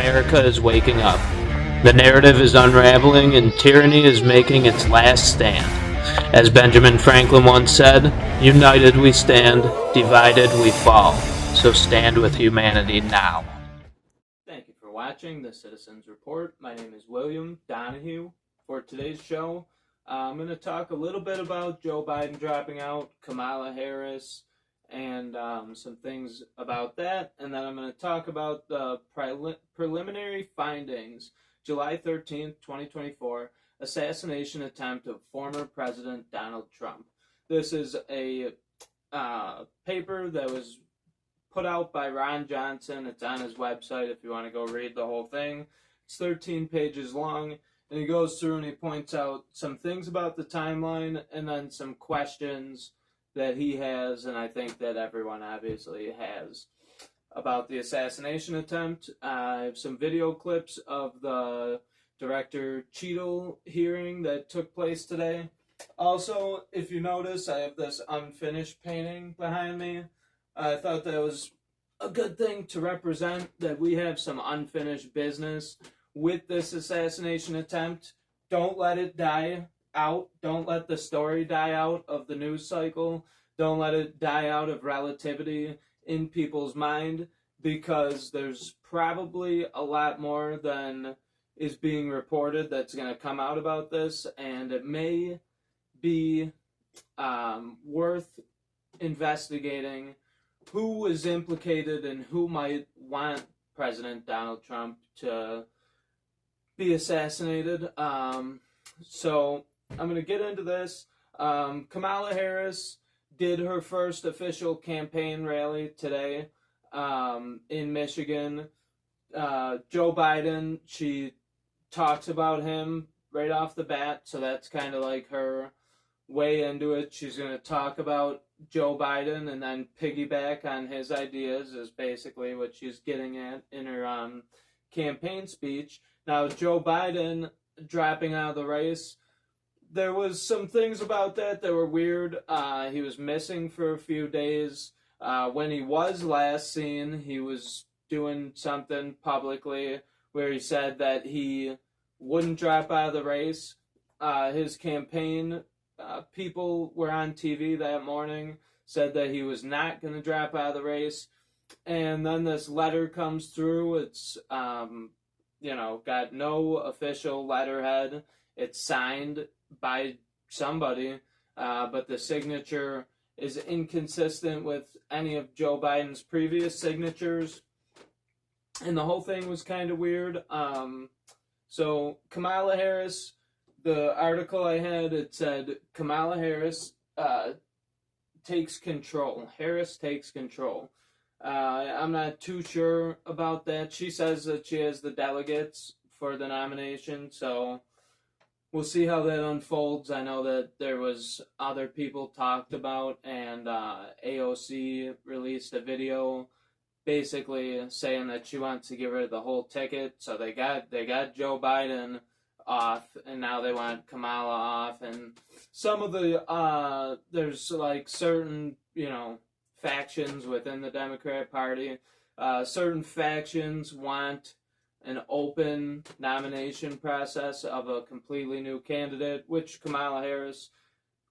America is waking up. The narrative is unraveling and tyranny is making its last stand. As Benjamin Franklin once said, united we stand, divided we fall. So stand with humanity now. Thank you for watching the Citizens Report. My name is William Donahue. For today's show, I'm going to talk a little bit about Joe Biden dropping out, Kamala Harris, and some things about that. And then I'm going to talk about the preliminary findings, July 13th, 2024, assassination attempt of former President Donald Trump. This is a paper that was put out by Ron Johnson. It's on his website if you want to go read the whole thing. It's 13 pages long, and he goes through and he points out some things about the timeline and then some questions that he has, and I think that everyone obviously has, about the assassination attempt. I have some video clips of the Director Cheadle hearing that took place today. Also, if you notice, I have this unfinished painting behind me. I thought that was a good thing to represent that we have some unfinished business with this assassination attempt. Don't let it die out. Don't let the story die out of the news cycle. Don't let it die out of relativity in people's mind, because there's probably a lot more than is being reported that's going to come out about this, and it may be worth investigating who was implicated and who might want President Donald Trump to be assassinated. So I'm going to get into this. Kamala Harris did her first official campaign rally today in Michigan. Joe Biden, she talks about him right off the bat, so that's kind of like her way into it. She's going to talk about Joe Biden and then piggyback on his ideas is basically what she's getting at in her campaign speech. Now, Joe Biden dropping out of the race, there was some things about that were weird. He was missing for a few days. When he was last seen, he was doing something publicly where he said that he wouldn't drop out of the race. His campaign people were on TV that morning, said that he was not going to drop out of the race. And then this letter comes through. It's, got no official letterhead. It's signed by somebody, but the signature is inconsistent with any of Joe Biden's previous signatures. And the whole thing was kind of weird. So Kamala Harris, the article I had, it said Kamala Harris takes control. Harris takes control. I'm not too sure about that. She says that she has the delegates for the nomination, so we'll see how that unfolds. I know that there was other people talked about, and AOC released a video basically saying that she wants to get rid of the whole ticket. So they got Joe Biden off, and now they want Kamala off. And some of the there's like certain factions within the Democrat Party. Certain factions want an open nomination process of a completely new candidate, which Kamala Harris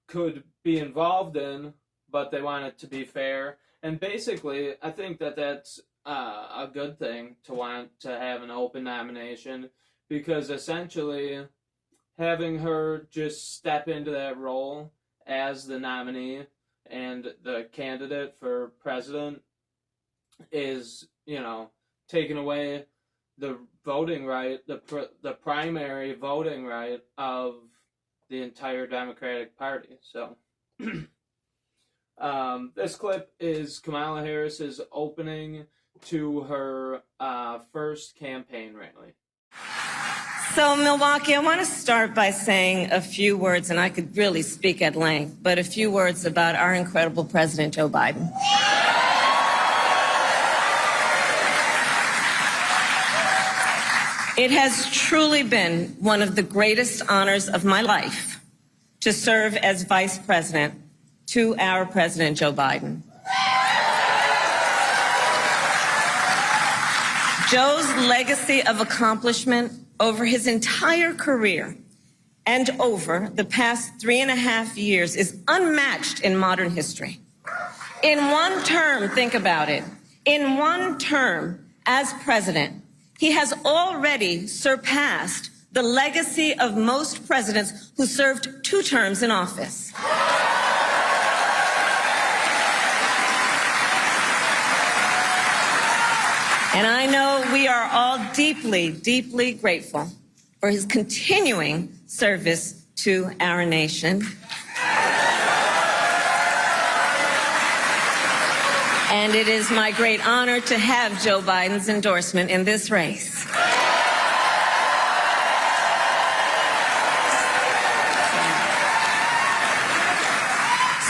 could be involved in, but they want it to be fair. And basically, I think that that's a good thing to want to have an open nomination, because essentially having her just step into that role as the nominee and the candidate for president is, taking away the voting right, the primary voting right of the entire Democratic Party. So this clip is Kamala Harris's opening to her first campaign rally. So, Milwaukee, I want to start by saying a few words, and I could really speak at length, but a few words about our incredible President Joe Biden. It has truly been one of the greatest honors of my life to serve as Vice President to our President Joe Biden. Joe's legacy of accomplishment over his entire career and over the past 3.5 years is unmatched in modern history. In one term, think about it, in one term as president, he has already surpassed the legacy of most presidents who served 2 terms in office. And I know we are all deeply, deeply grateful for his continuing service to our nation. And it is my great honor to have Joe Biden's endorsement in this race.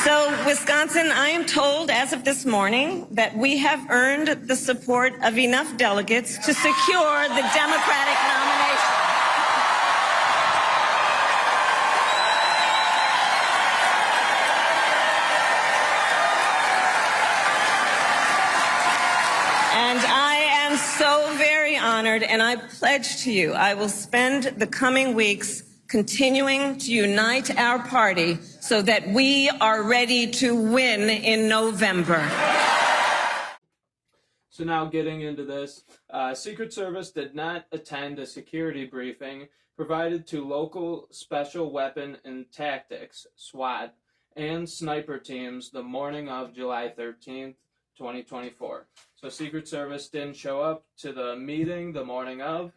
So, Wisconsin, I am told as of this morning that we have earned the support of enough delegates to secure the Democratic nomination. And I am so very honored, and I pledge to you I will spend the coming weeks continuing to unite our party so that we are ready to win in November. So now getting into this, Secret Service did not attend a security briefing provided to local Special Weapon and Tactics, SWAT, and sniper teams the morning of July 13th, 2024. So Secret Service didn't show up to the meeting the morning of.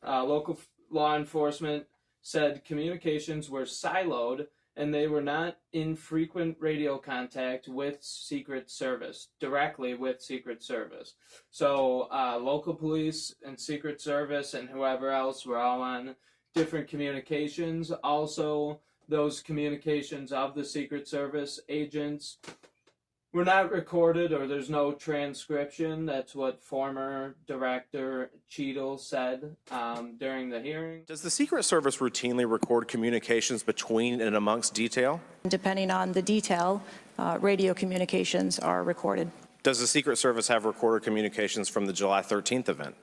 Local law enforcement said communications were siloed and they were not in frequent radio contact with Secret Service, directly with Secret Service. So local police and Secret Service and whoever else were all on different communications. Also, those communications of the Secret Service agents were not recorded, or there's no transcription. That's what former Director Cheadle said during the hearing. Does the Secret Service routinely record communications between and amongst detail? Depending on the detail, radio communications are recorded. Does the Secret Service have recorded communications from the July 13th event?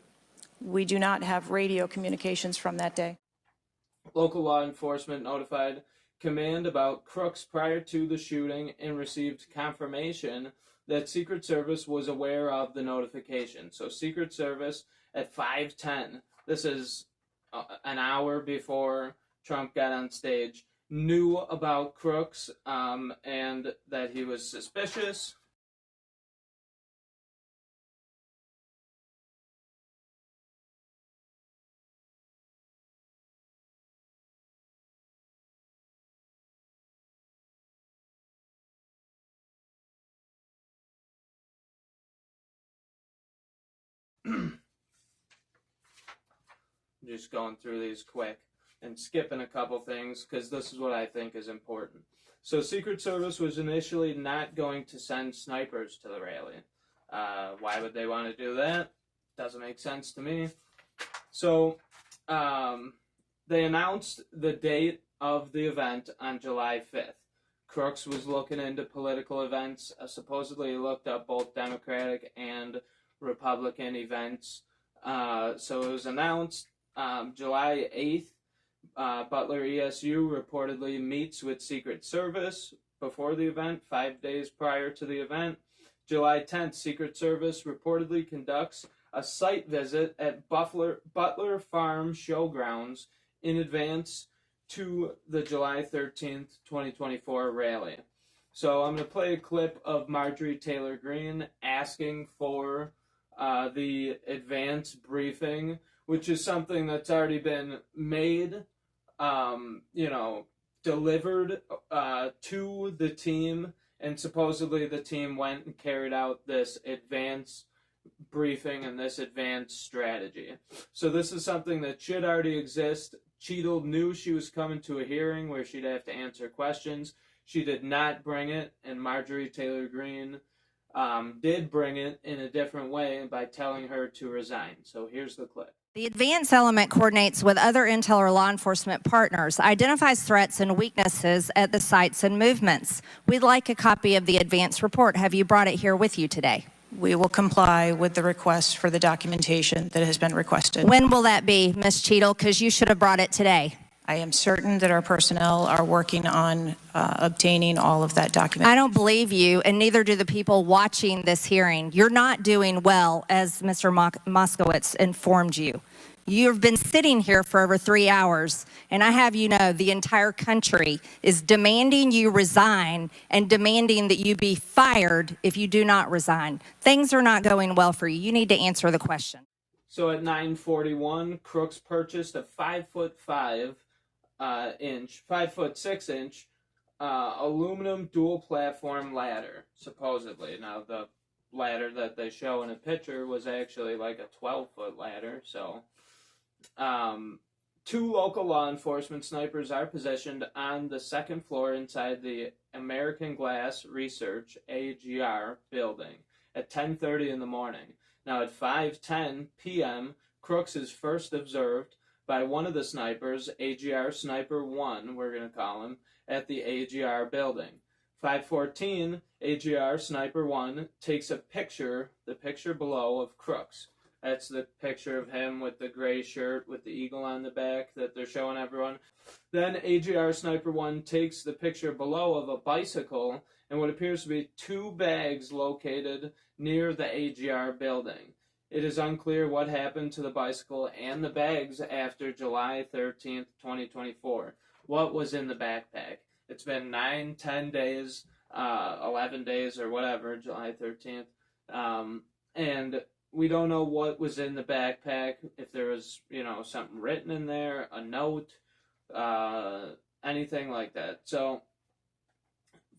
We do not have radio communications from that day. Local law enforcement notified command about Crooks prior to the shooting and received confirmation that Secret Service was aware of the notification. So Secret Service at 5:10, this is an hour before Trump got on stage, knew about Crooks and that he was suspicious. Just going through these quick and skipping a couple things because this is what I think is important. So Secret Service was initially not going to send snipers to the rally. Why would they want to do that? Doesn't make sense to me. So they announced the date of the event on July 5th. Crooks was looking into political events. Supposedly he looked up both Democratic and Republican events. So it was announced July 8th. Butler ESU reportedly meets with Secret Service before the event, 5 days prior to the event. July 10th, Secret Service reportedly conducts a site visit at Butler Farm Showgrounds in advance to the July 13th, 2024 rally. So I'm going to play a clip of Marjorie Taylor Greene asking for the advance briefing, which is something that's already been made, delivered to the team, and supposedly the team went and carried out this advance briefing and this advanced strategy. So this is something that should already exist. Cheadle knew she was coming to a hearing where she'd have to answer questions. She did not bring it, and Marjorie Taylor Greene did bring it in a different way by telling her to resign. So here's the clip. The advance element coordinates with other intel or law enforcement partners, identifies threats and weaknesses at the sites and movements. We'd like a copy of the advance report. Have you brought it here with you today? We will comply with the request for the documentation that has been requested. When will that be, Ms. Cheadle? Because you should have brought it today. I am certain that our personnel are working on obtaining all of that document. I don't believe you, and neither do the people watching this hearing. You're not doing well, as Mr. Moskowitz informed you. You've been sitting here for over 3 hours, and I have you know the entire country is demanding you resign and demanding that you be fired if you do not resign. Things are not going well for you. You need to answer the question. So at 9:41, Crooks purchased a 5'6" aluminum dual platform ladder, supposedly. Now the ladder that they show in a picture was actually like a 12-foot ladder. So 2 local law enforcement snipers are positioned on the second floor inside the American Glass Research AGR building at 10:30 in the morning. Now at 5:10 p.m., Crooks is first observed by one of the snipers, AGR Sniper 1, we're going to call him, at the AGR building. 5:14, AGR Sniper 1 takes a picture, the picture below, of Crooks. That's the picture of him with the gray shirt with the eagle on the back that they're showing everyone. Then AGR Sniper 1 takes the picture below of a bicycle and what appears to be 2 bags located near the AGR building. It is unclear what happened to the bicycle and the bags after July 13th, 2024. What was in the backpack? It's been 9, 10 days, 11 days or whatever, July 13th. And we don't know what was in the backpack, if there was, something written in there, a note, anything like that. So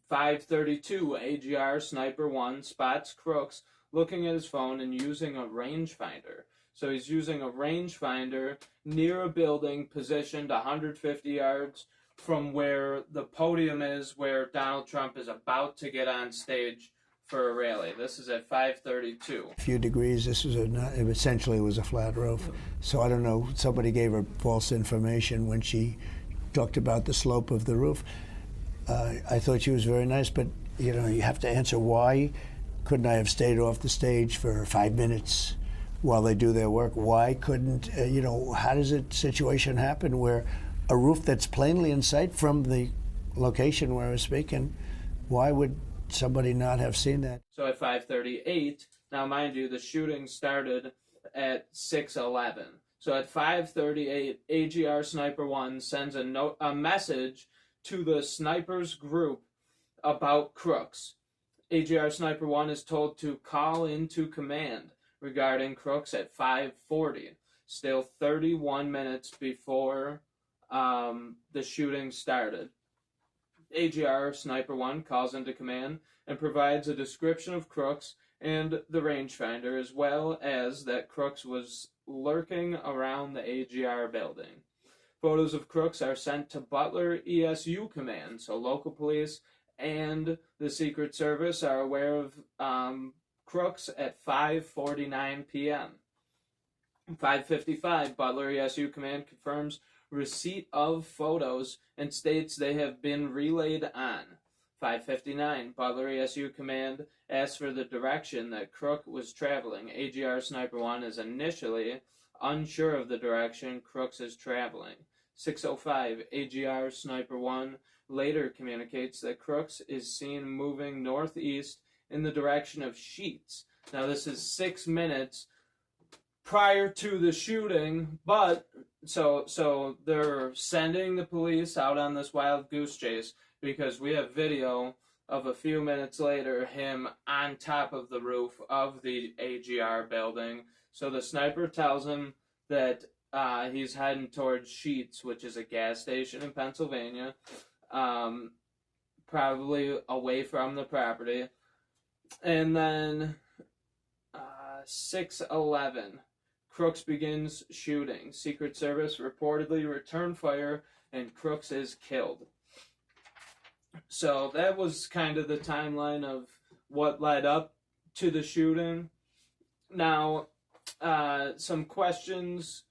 5:32, AGR Sniper 1 spots Crooks looking at his phone and using a rangefinder. So he's using a rangefinder near a building positioned 150 yards from where the podium is, where Donald Trump is about to get on stage for a rally. This is at 5:32. A few degrees. This was it essentially was a flat roof. So I don't know. Somebody gave her false information when she talked about the slope of the roof. I thought she was very nice, but you have to answer why couldn't I have stayed off the stage for 5 minutes while they do their work? Why couldn't how does a situation happen where a roof that's plainly in sight from the location where I was speaking, why would somebody not have seen that? So at 5:38, now mind you, the shooting started at 6:11. So at 5:38, AGR Sniper 1 sends a message to the snipers group about Crooks. AGR Sniper 1 is told to call into command regarding Crooks at 5:40, still 31 minutes before the shooting started. AGR Sniper 1 calls into command and provides a description of Crooks and the rangefinder, as well as that Crooks was lurking around the AGR building. Photos of Crooks are sent to Butler ESU Command, so local police and the Secret Service are aware of Crooks at 5:49 p.m. 5:55, Butler ESU Command confirms receipt of photos and states they have been relayed on. 5:59, Butler ESU Command asks for the direction that Crook was traveling. AGR Sniper 1 is initially unsure of the direction Crooks is traveling. 6:05, AGR Sniper 1 later communicates that Crooks is seen moving northeast in the direction of Sheets. Now this is 6 minutes prior to the shooting, but so they're sending the police out on this wild goose chase because we have video of a few minutes later him on top of the roof of the AGR building. So the sniper tells him that he's heading towards Sheets, which is a gas station in Pennsylvania, probably away from the property. And then 6:11, Crooks begins shooting. Secret Service reportedly returned fire, and Crooks is killed. So that was kind of the timeline of what led up to the shooting. Now, some questions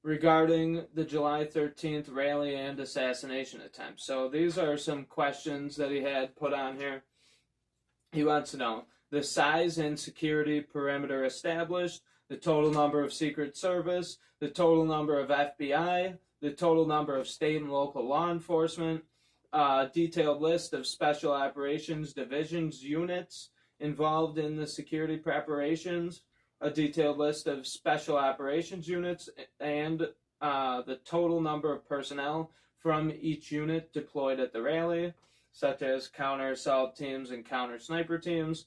regarding the July 13th rally and assassination attempt. So these are some questions that he had put on here. He wants to know, the size and security perimeter established, the total number of Secret Service, the total number of FBI, the total number of state and local law enforcement, a detailed list of special operations divisions units involved in the security preparations, a detailed list of special operations units, and the total number of personnel from each unit deployed at the rally, such as counter-assault teams and counter-sniper teams,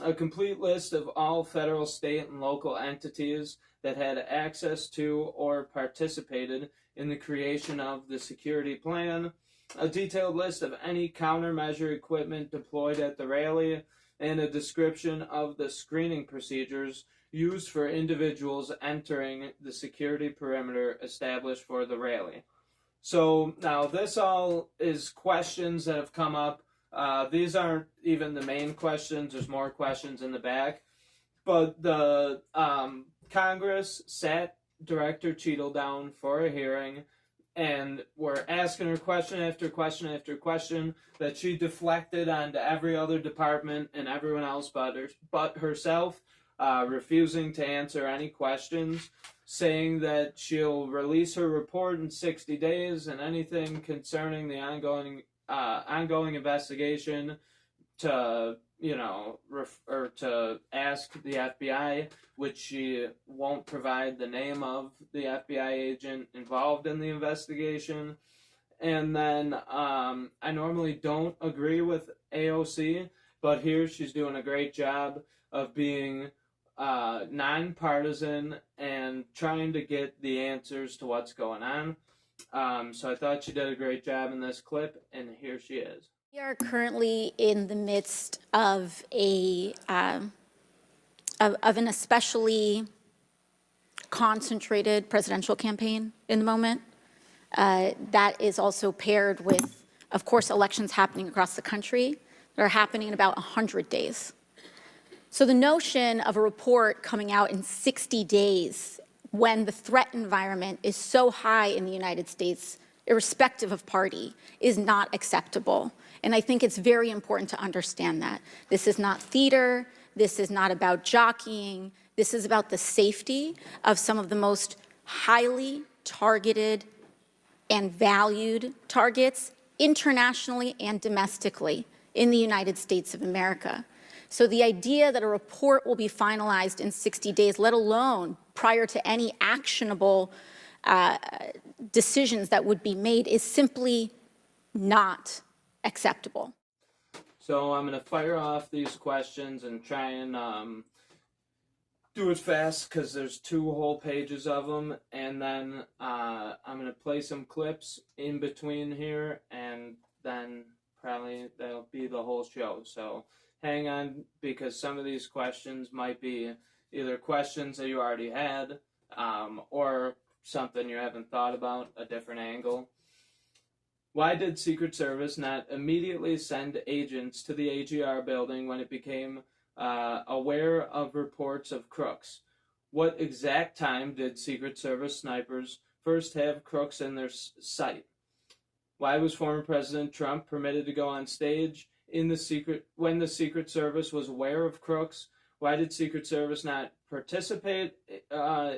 a complete list of all federal, state, and local entities that had access to or participated in the creation of the security plan, a detailed list of any countermeasure equipment deployed at the rally, and a description of the screening procedures used for individuals entering the security perimeter established for the rally. So now this all is questions that have come up. These aren't even the main questions. There's more questions in the back. But the Congress sat Director Cheadle down for a hearing, and were asking her question after question after question that she deflected onto every other department and everyone else but herself, refusing to answer any questions, saying that she'll release her report in 60 days and anything concerning the ongoing investigation to, or to ask the FBI, which she won't provide the name of the FBI agent involved in the investigation. And then I normally don't agree with AOC, but here she's doing a great job of being nonpartisan and trying to get the answers to what's going on. So I thought she did a great job in this clip, and here she is. We are currently in the midst of an especially concentrated presidential campaign in the moment. That is also paired with, of course, elections happening across the country that are happening in about 100 days. So the notion of a report coming out in 60 days when the threat environment is so high in the United States, irrespective of party, is not acceptable. And I think it's very important to understand that. This is not theater. This is not about jockeying. This is about the safety of some of the most highly targeted and valued targets internationally and domestically in the United States of America. So the idea that a report will be finalized in 60 days, let alone prior to any actionable decisions that would be made, is simply not acceptable. So I'm going to fire off these questions and try and do it fast because there's 2 whole pages of them, and then I'm going to play some clips in between here, and then probably that'll be the whole show. So hang on, because some of these questions might be either questions that you already had or something you haven't thought about, a different angle. Why did Secret Service not immediately send agents to the AGR building when it became aware of reports of crooks? What exact time did Secret Service snipers first have crooks in their sight? Why was former President Trump permitted to go on stage when the Secret Service was aware of crooks? Why did Secret Service not participate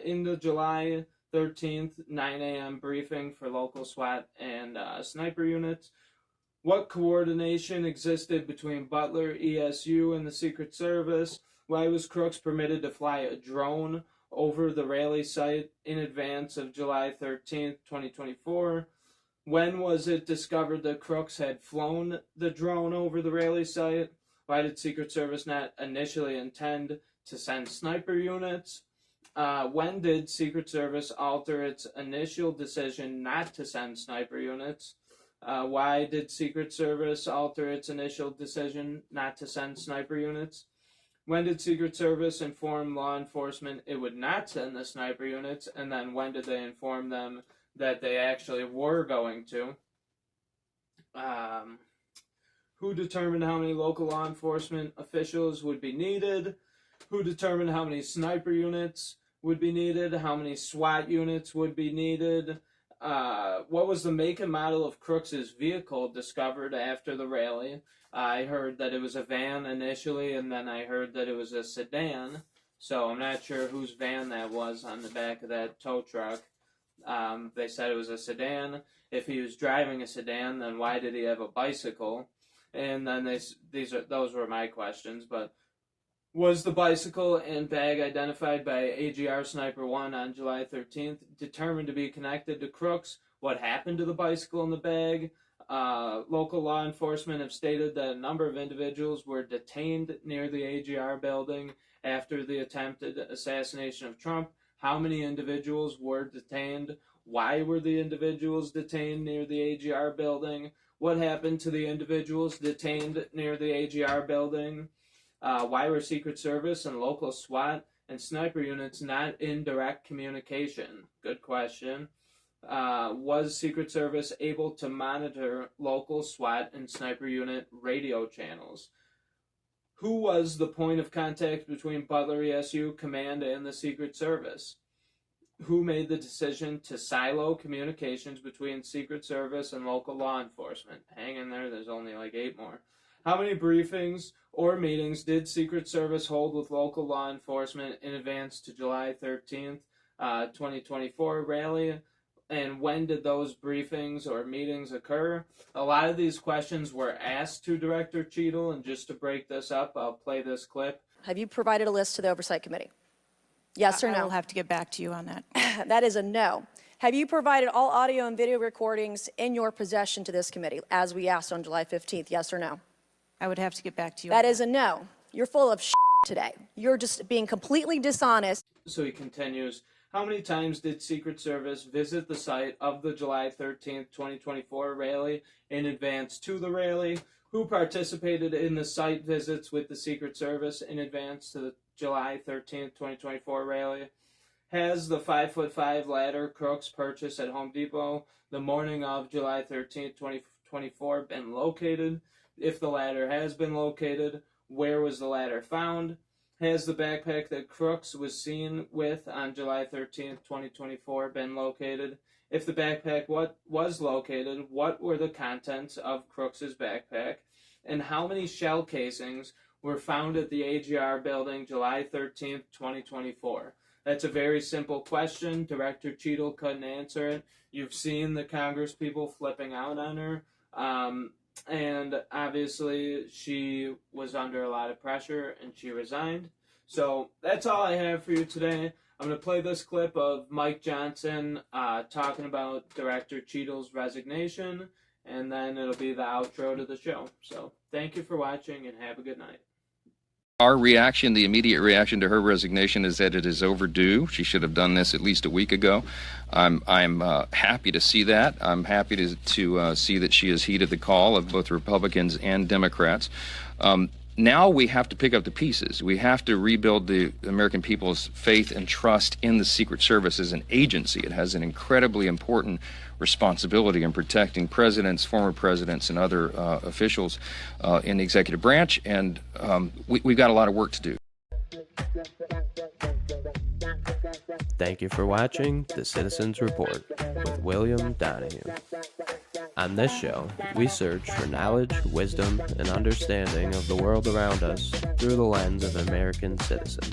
in the July 13th 9 a.m. briefing for local SWAT and sniper units? What coordination existed between Butler, ESU, and the Secret Service? Why was Crooks permitted to fly a drone over the rally site in advance of July 13th, 2024? When was it discovered that Crooks had flown the drone over the rally site? Why did Secret Service not initially intend to send sniper units? When did Secret Service alter its initial decision not to send sniper units? Why did Secret Service alter its initial decision not to send sniper units? When did Secret Service inform law enforcement it would not send the sniper units? And then when did they inform them that they actually were going to? Who determined how many local law enforcement officials would be needed? Who determined how many sniper units would be needed? How many SWAT units would be needed? what was the make and model of Crooks's vehicle discovered after the rally? I heard that it was a van initially, and then I heard that it was a sedan. So I'm not sure whose van that was on the back of that tow truck. They said it was a sedan. If he was driving a sedan, then why did he have a bicycle? And then those were my questions. But was the bicycle and bag identified by AGR Sniper 1 on July 13th determined to be connected to Crooks? What happened to the bicycle and the bag? Local law enforcement have stated that a number of individuals were detained near the AGR building after the attempted assassination of Trump. How many individuals were detained? Why were the individuals detained near the AGR building? What happened to the individuals detained near the AGR building? Why were Secret Service and local SWAT and sniper units not in direct communication? Good question. Was Secret Service able to monitor local SWAT and sniper unit radio channels? Who was the point of contact between Butler ESU Command and the Secret Service? Who made the decision to silo communications between Secret Service and local law enforcement? Hang in there, there's only like 8 more. How many briefings or meetings did Secret Service hold with local law enforcement in advance to July 13th, 2024 rally? And when did those briefings or meetings occur? A lot of these questions were asked to Director Cheadle, and just to break this up, I'll play this clip. Have you provided a list to the Oversight Committee? Yes or no? I will have to get back to you on that. That is a no. Have you provided all audio and video recordings in your possession to this committee, as we asked on July 15th? Yes or no? I would have to get back to you. That is a no. You're full of today. You're just being completely dishonest. So he continues, how many times did Secret Service visit the site of the July 13th, 2024 rally in advance to the rally? Who participated in the site visits with the Secret Service in advance to the July 13th, 2024 rally? Has the 5'5" ladder Crooks purchased at Home Depot the morning of July 13th, 2024 been located? If the ladder has been located, where was the ladder found? Has the backpack that Crooks was seen with on July 13th, 2024 been located? If the backpack was located, what were the contents of Crooks's backpack? And how many shell casings were found at the AGR building July 13th, 2024? That's a very simple question. Director Cheadle couldn't answer it. You've seen the Congress people flipping out on her. And obviously she was under a lot of pressure and she resigned. So that's all I have for you today. I'm going to play this clip of Mike Johnson talking about Director Cheadle's resignation, and then it'll be the outro to the show. So thank you for watching and have a good night. Our reaction, the immediate reaction to her resignation, is that it is overdue. She should have done this at least a week ago. I'm happy to see that. I'm happy to see that she has heeded the call of both Republicans and Democrats. Now we have to pick up the pieces. We have to rebuild the American people's faith and trust in the Secret Service as an agency. It has an incredibly important responsibility in protecting presidents, former presidents, and other officials in the executive branch, and we've got a lot of work to do. Thank you for watching The Citizens Report with William Donahue. On this show, we search for knowledge, wisdom, and understanding of the world around us through the lens of an American citizen.